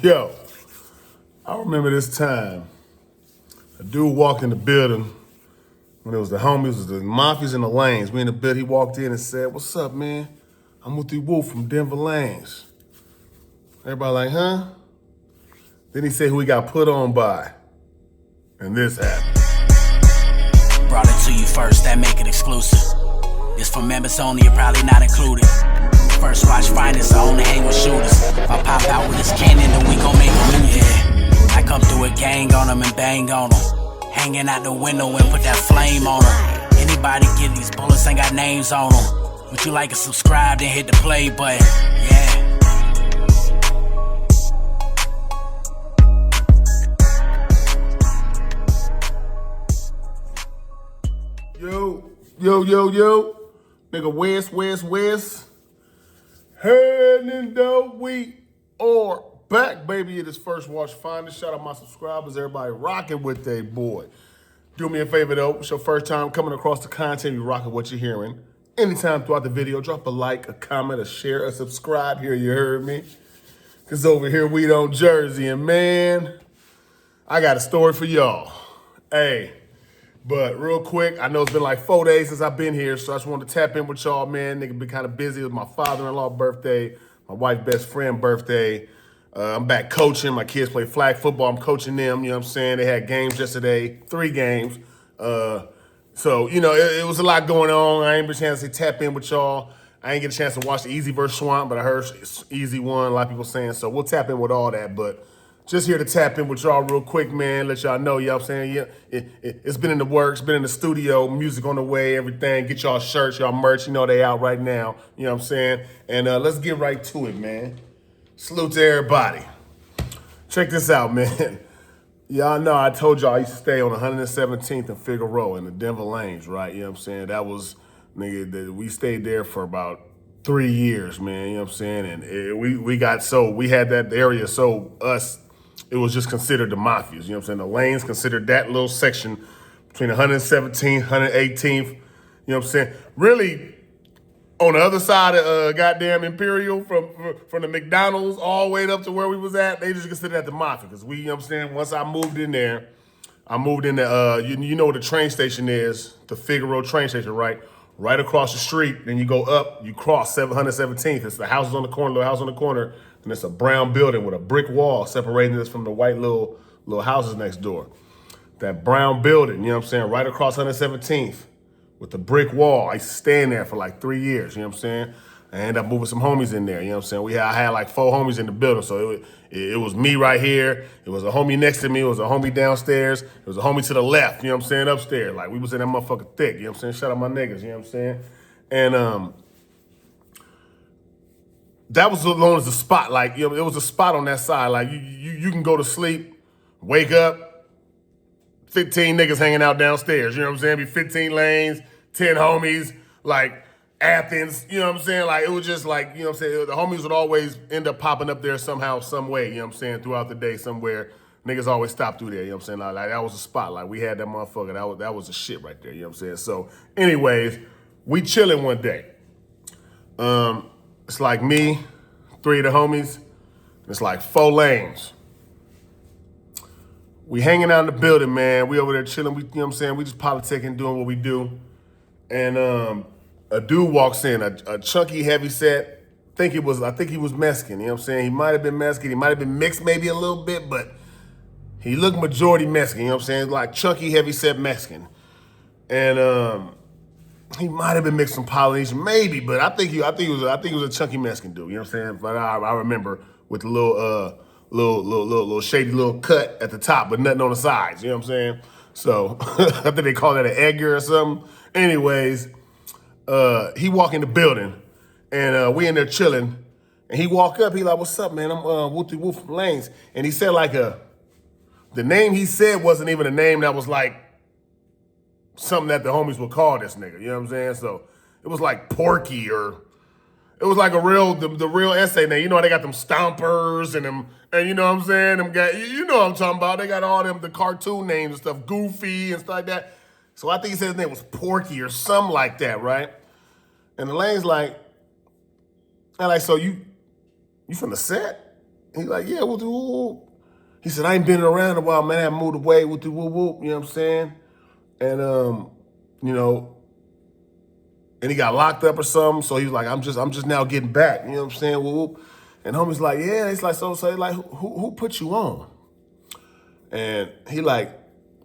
Yo, I remember this time. A dude walked in the building when it was the homies, it was the Mafias and the Lanes. We in the building, he walked in and said, "What's up, man? I'm with the Wolf from Denver Lanes." Everybody like, huh? Then he said who he got put on by. And this happened. Brought it to you first, that make it exclusive. It's for members only, you're probably not included. First watch finest, I only hang with shooters. If I pop out with this cannon, then we gon' make a movie. Yeah. I come through a gang on them and bang on them. Hanging out the window and put that flame on them. Anybody get these bullets ain't got names on them. Would you like to subscribe, then hit the play button? Yeah. Yo. Nigga, West. Heading the week or back, baby. It is First Watch Finest. Shout out my subscribers, everybody rocking with they boy. Do me a favor though, it's your first time coming across the content, you rocking what you're hearing. Anytime throughout the video, drop a like, a comment, a share, a subscribe here, you heard me? Cause over here we don't Jersey, and man, I got a story for y'all. Hey. But real quick, I know it's been like 4 days since I've been here, so I just wanted to tap in with y'all, man. Nigga been kind of busy. It was my father-in-law birthday, my wife's best friend birthday. I'm back coaching. My kids play flag football. I'm coaching them, you know what I'm saying? They had games yesterday, 3 games. So, you know, it was a lot going on. I ain't been a chance to tap in with y'all. I ain't get a chance to watch the Easy vs. Swamp, but I heard Easy won, a lot of people saying, so we'll tap in with all that. But just here to tap in with y'all real quick, man. Let y'all know, you know what I'm saying? Yeah, it's been in the works, been in the studio, music on the way, everything. Get y'all shirts, y'all merch, you know they out right now. You know what I'm saying? And let's get right to it, man. Salute to everybody. Check this out, man. Y'all know I told y'all I used to stay on 117th and Figueroa in the Denver Lanes, right? You know what I'm saying? That was, nigga, we stayed there for about 3 years, man. You know what I'm saying? And we had that area, so it was just considered the Mafias, you know what I'm saying? The Lanes considered that little section between 117th, 118th, you know what I'm saying? Really, on the other side of goddamn Imperial, from the McDonald's all the way up to where we was at, they just considered that the Mafia, because we, you know what I'm saying, once I moved in there, you know where the train station is, the Figueroa train station, right? Right across the street, then you go up, you cross 117th. It's the houses on the corner, little house on the corner, and it's a brown building with a brick wall separating us from the white little houses next door. That brown building, you know what I'm saying, right across 117th with the brick wall. I used to stay in there for like 3 years, you know what I'm saying? I ended up moving some homies in there, you know what I'm saying? I had like 4 homies in the building, so it was me right here, it was a homie next to me, it was a homie downstairs, it was a homie to the left, you know what I'm saying, upstairs. Like, we was in that motherfucker thick, you know what I'm saying? Shout out my niggas, you know what I'm saying? And that was known as a spot, like, you know, it was a spot on that side, like, you can go to sleep, wake up, 15 niggas hanging out downstairs, you know what I'm saying? Be 15 lanes, 10 homies, like, Athens, you know what I'm saying? Like, it was just like, you know what I'm saying? The homies would always end up popping up there somehow, some way, you know what I'm saying? Throughout the day somewhere. Niggas always stop through there, you know what I'm saying? Like, that was a spot. Like, we had that motherfucker. That was the shit right there, you know what I'm saying? So, anyways, we chilling one day. It's like me, 3 of the homies. It's like 4 lanes. We hanging out in the building, man. We over there chilling. You know what I'm saying? We just politicking, doing what we do. And a dude walks in, a chunky, heavy set. I think he was Mexican, you know what I'm saying? He might have been Mexican. He might have been mixed maybe a little bit, but he looked majority Mexican, you know what I'm saying? Like chunky, heavy set Mexican. And he might have been mixed from Polynesian, maybe, but I think he was a chunky Mexican dude, you know what I'm saying? But I remember with the little shady little cut at the top, but nothing on the sides, you know what I'm saying? So I think they call that an Edgar or something. Anyways, he walk in the building, and we in there chilling, and he walk up, he like, "What's up, man? I'm Wooty Woo from Lanes." And he said like the name he said wasn't even a name that was like something that the homies would call this nigga, you know what I'm saying? So it was like Porky, or it was like the real essay name. You know how they got them stompers and you know what I'm saying? Them guys, you know what I'm talking about. They got all the cartoon names and stuff, Goofy and stuff like that. So I think he said his name was Porky or something like that, right? And the Lane's like, so you from the set? He's like, yeah, whoop, whoop, whoop. He said, I ain't been around in a while, man. I moved away, whoop, whoop, whoop. You know what I'm saying? And, you know, and he got locked up or something. So he was like, I'm just now getting back. You know what I'm saying? Whoop, whoop. And homie's like, yeah. He's like, so like, who put you on? And he like,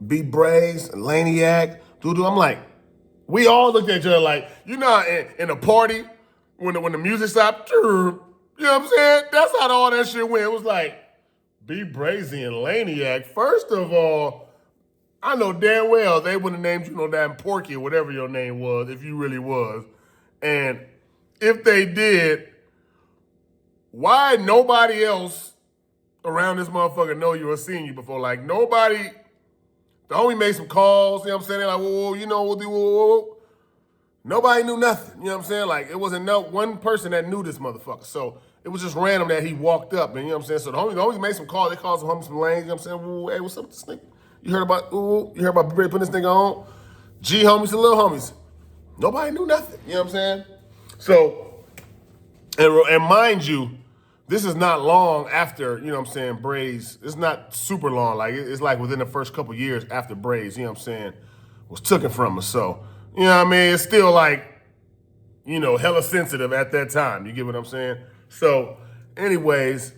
BRAZY, LANIAK, doo-doo. I'm like, we all looked at each other like, you know, in a party, when the music stopped, you know what I'm saying? That's how all that shit went. It was like, BRAZY and LANIAK. First of all, I know damn well they wouldn't have named you no damn Porky or whatever your name was, if you really was. And if they did, why nobody else around this motherfucker know you or seen you before? Like, nobody, the homie made some calls, you know what I'm saying? They're like, whoa, you know, whoa. Nobody knew nothing, you know what I'm saying? Like, it wasn't no one person that knew this motherfucker. So it was just random that he walked up, and you know what I'm saying? So the homie made some calls. They called some homies some lanes, you know what I'm saying? Whoa, hey, what's up with this nigga? You heard about Brady putting this nigga on? G homies and little homies. Nobody knew nothing, you know what I'm saying? So, and mind you, this is not long after, you know what I'm saying, BRAZY. It's not super long. Like, it's like within the first couple years after BRAZY, you know what I'm saying, was taken from us. So, you know what I mean? It's still like, you know, hella sensitive at that time. You get what I'm saying? So, anyways,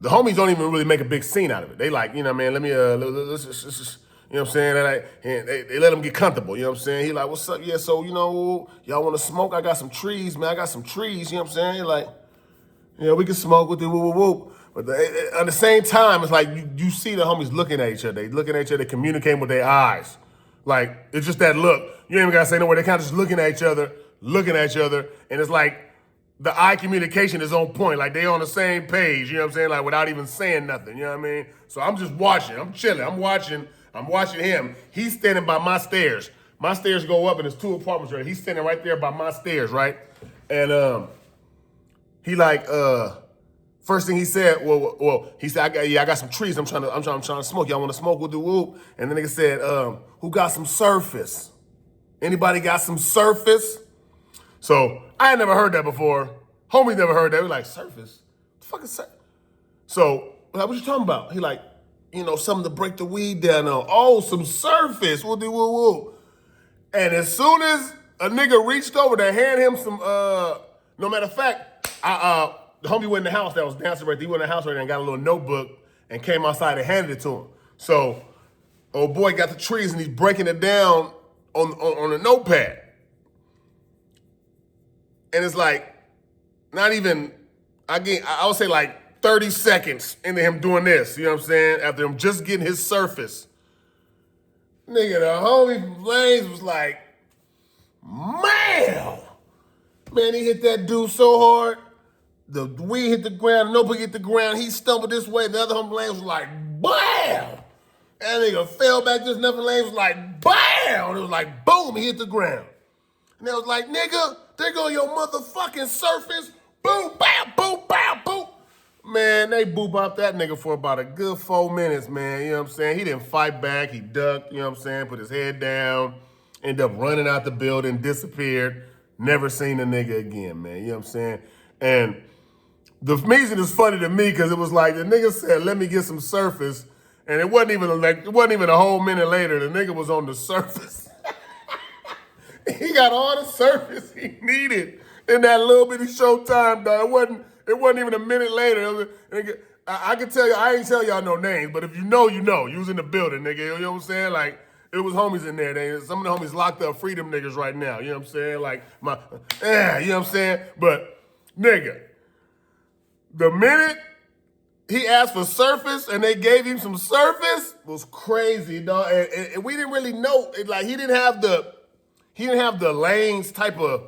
the homies don't even really make a big scene out of it. They like, you know what I mean, let me, let's just, you know what I'm saying? And they let him get comfortable, you know what I'm saying? He like, what's up? Yeah, so, you know, y'all want to smoke? I got some trees, man. I got some trees, you know what I'm saying? He like, yeah, we can smoke with it, whoop, whoop, whoop. But at the same time, it's like you see the homies looking at each other. They looking at each other, they communicating with their eyes. Like, it's just that look. You ain't even gotta say no word. They kind of just looking at each other, and it's like the eye communication is on point. Like, they on the same page, you know what I'm saying? Like, without even saying nothing, you know what I mean? So I'm just watching. I'm chilling. I'm watching him. He's standing by my stairs. My stairs go up, and there's 2 apartments right. He's standing right there by my stairs, right? And he like, first thing he said, well, he said, I got some trees. I'm trying to smoke. Y'all want to smoke? We'll do whoop. And the nigga said, who got some surface? Anybody got some surface? So I ain't never heard that before. Homie never heard that. We like, surface? What the fuck is surface? So, like, what you talking about? He like, you know, something to break the weed down on. Oh, some surface. We'll do woo. And as soon as a nigga reached over to hand him some, no matter of fact, the homie went in the house that was dancing right there. He went in the house right there and got a little notebook and came outside and handed it to him. So, old boy got the trees and he's breaking it down on a notepad. And it's like, not even, I would say like 30 seconds into him doing this, you know what I'm saying? After him just getting his surface. Nigga, the homie from LANEZ was like, man, he hit that dude so hard. The weed hit the ground, the notebook hit the ground, he stumbled this way, the other homie LANEZ was like, bam! That nigga fell back, just nothing. LANEZ was like, bam! It was like, boom, he hit the ground. And they was like, nigga, there go your motherfucking surface. Boom, bam, boom, bam, boom. Man, they boop out that nigga for about a good 4 minutes, man. You know what I'm saying? He didn't fight back. He ducked, you know what I'm saying? Put his head down, ended up running out the building, disappeared. Never seen the nigga again, man. You know what I'm saying? And the reason is funny to me because it was like the nigga said, let me get some surface. And it wasn't even a whole minute later. The nigga was on the surface. He got all the surface he needed in that little bitty showtime, dog. It wasn't even a minute later. I can tell you, I ain't tell y'all no names, but if you know, you know. You was in the building, nigga. You know what I'm saying? Like, it was homies in there. Some of the homies locked up, freedom niggas right now. You know what I'm saying? Like, you know what I'm saying? But, nigga, the minute he asked for surface and they gave him some surface was crazy, dog. And we didn't really know. Like, he didn't have the LANEZ type of,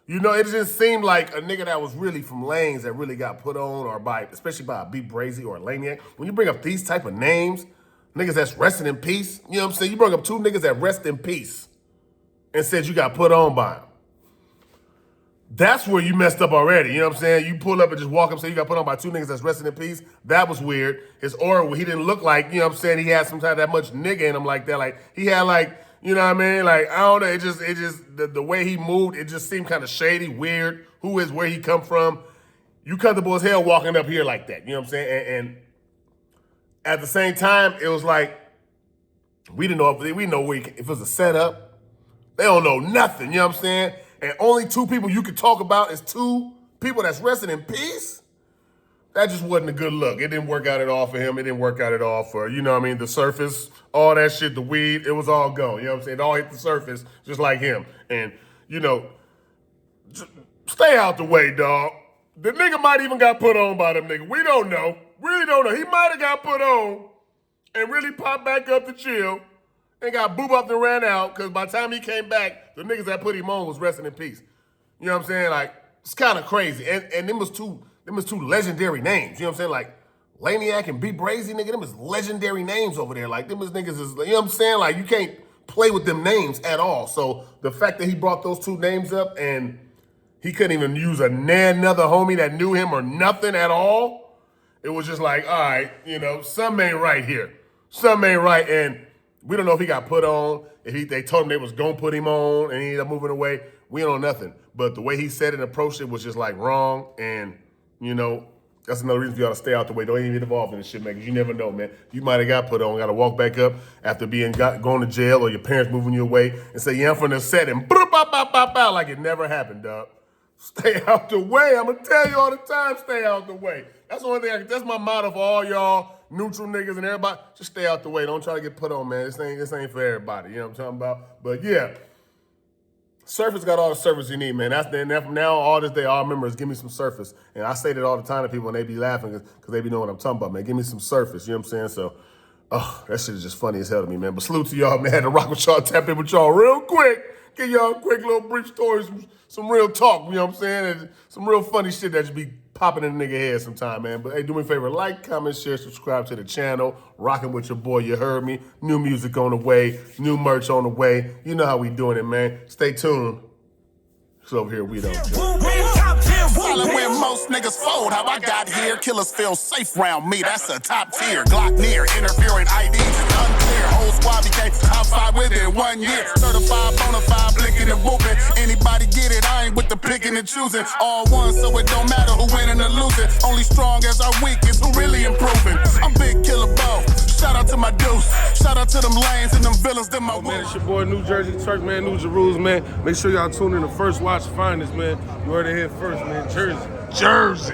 you know, it just seemed like a nigga that was really from LANEZ that really got put on, or especially by a BRAZY or a LANIAK. When you bring up these type of names, niggas that's resting in peace, you know what I'm saying? You bring up 2 niggas that rest in peace and said you got put on by him. That's where you messed up already, you know what I'm saying? You pull up and just walk up and say you got put on by 2 niggas that's resting in peace. That was weird. His aura, he didn't look like, you know what I'm saying, he had some type of that much nigga in him like that. Like, he had like, you know what I mean? Like, I don't know, it just the way he moved, it just seemed kind of shady, weird. Who is, where he come from? you comfortable as hell walking up here like that. You know what I'm saying? And at the same time, it was like, we didn't know if it was a setup. They don't know nothing, you know what I'm saying? And only two people you could talk about is two people that's resting in peace. That just wasn't a good look. It didn't work out at all for him. It didn't work out at all for, you know what I mean, the surface, all that shit, the weed, it was all gone. You know what I'm saying? It all hit the surface just like him. And, you know, stay out the way, dog. The nigga might even got put on by them niggas. We don't know. Really don't know. He might have got put on and really popped back up to chill and got boop up and ran out because by the time he came back, the niggas that put him on was resting in peace. You know what I'm saying? Like, it's kind of crazy. And them was two legendary names. You know what I'm saying? Like, LANIAK and BRAZY, nigga, them is legendary names over there. Like, them is niggas is, you know what I'm saying? Like, you can't play with them names at all. So the fact that he brought those two names up and he couldn't even use another homie that knew him or nothing at all, it was just like, all right, you know, something ain't right here. Something ain't right. And we don't know if he got put on, if they told him they was gonna put him on and he ended up moving away. We don't know nothing. But the way he said it and approached it was just like wrong. And, you know, that's another reason for y'all to stay out the way. Don't even get involved in this shit, man, because you never know, man. You might have got put on, got to walk back up after going to jail or your parents moving you away and say, yeah, I'm from the set and like it never happened, dog. Stay out the way. I'm going to tell you all the time, stay out the way. That's the only thing, that's my motto for all y'all neutral niggas and everybody. Just stay out the way. Don't try to get put on, man. This ain't for everybody. You know what I'm talking about? But yeah. Surface got all the surface you need, man. From now all this day, all I remember is give me some surface. And I say that all the time to people and they be laughing because they be knowing what I'm talking about, man. Give me some surface, you know what I'm saying? So, that shit is just funny as hell to me, man. But salute to y'all, man. Had to rock with y'all, tap in with y'all real quick. Give y'all a quick little brief story, some real talk, you know what I'm saying? And some real funny shit that just be popping in the nigga head sometime, man. But hey, do me a favor, like, comment, share, subscribe to the channel. Rocking with your boy, you heard me. New music on the way, new merch on the way. You know how we doing it, man. Stay tuned. So over here, we don't judge. Solid when most niggas fold. How I got here, killers feel safe around me. That's a top tier. Glock near, interfering IDs is unclear. Whole squad became top 5 within 1 year. Certified, bonafide, blinking and whooping. Anybody get it? I ain't with the picking and choosing. All one, so it don't matter who winning or losing. Only strong as our weakest, who really improving. I'm Big Killer Bo. Shout out to my deuce. Shout out to them lanes and them villains. Them my man, it's your boy New Jersey Turk, man. New Jerusalem, man. Make sure y'all tune in to First Watch Finest, man. You heard it here first, man. Jersey.